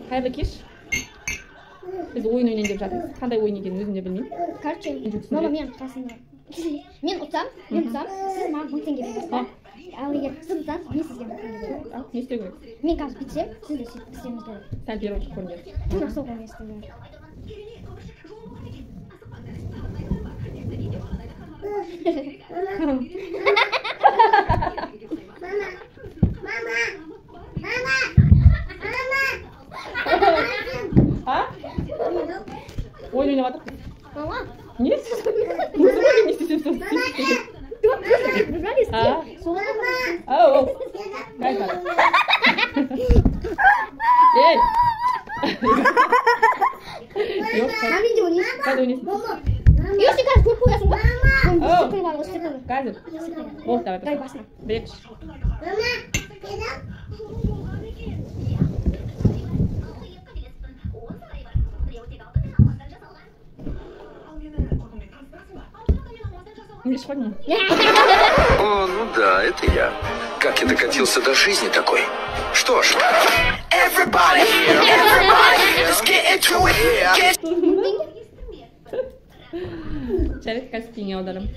Қайырлы кеш. Біз ойын ойнайын деп жатырмыз. Қандай ойын екенін өзім де білмеймін. Короче, мама мен қасында. Мен ұтсам, сіз маған 10 теңге бересіз. Ал егер сіз ұтсаңыз, мен сізге 10 теңге беремін. Не істеу керек? Мен қазір бүйтсем, сіз де сөйтіп істеуіңіз керек. Сәл бері отырып көріңдер. Тура сол ғой істеуім керек. Ойын ойнап жатырмыз. Мама. Не? Не істесем соны істейсің? Ей! Қайда ойнайсың? Если қазір көріп қоясың ба? Қазір? Болды, давай басына. Бір-екі. Не шпагни. О, ну да, это я. Как я докатился до жизни такой. Что ж, everybody, let's get into it. Çelik kaç bin yollarım.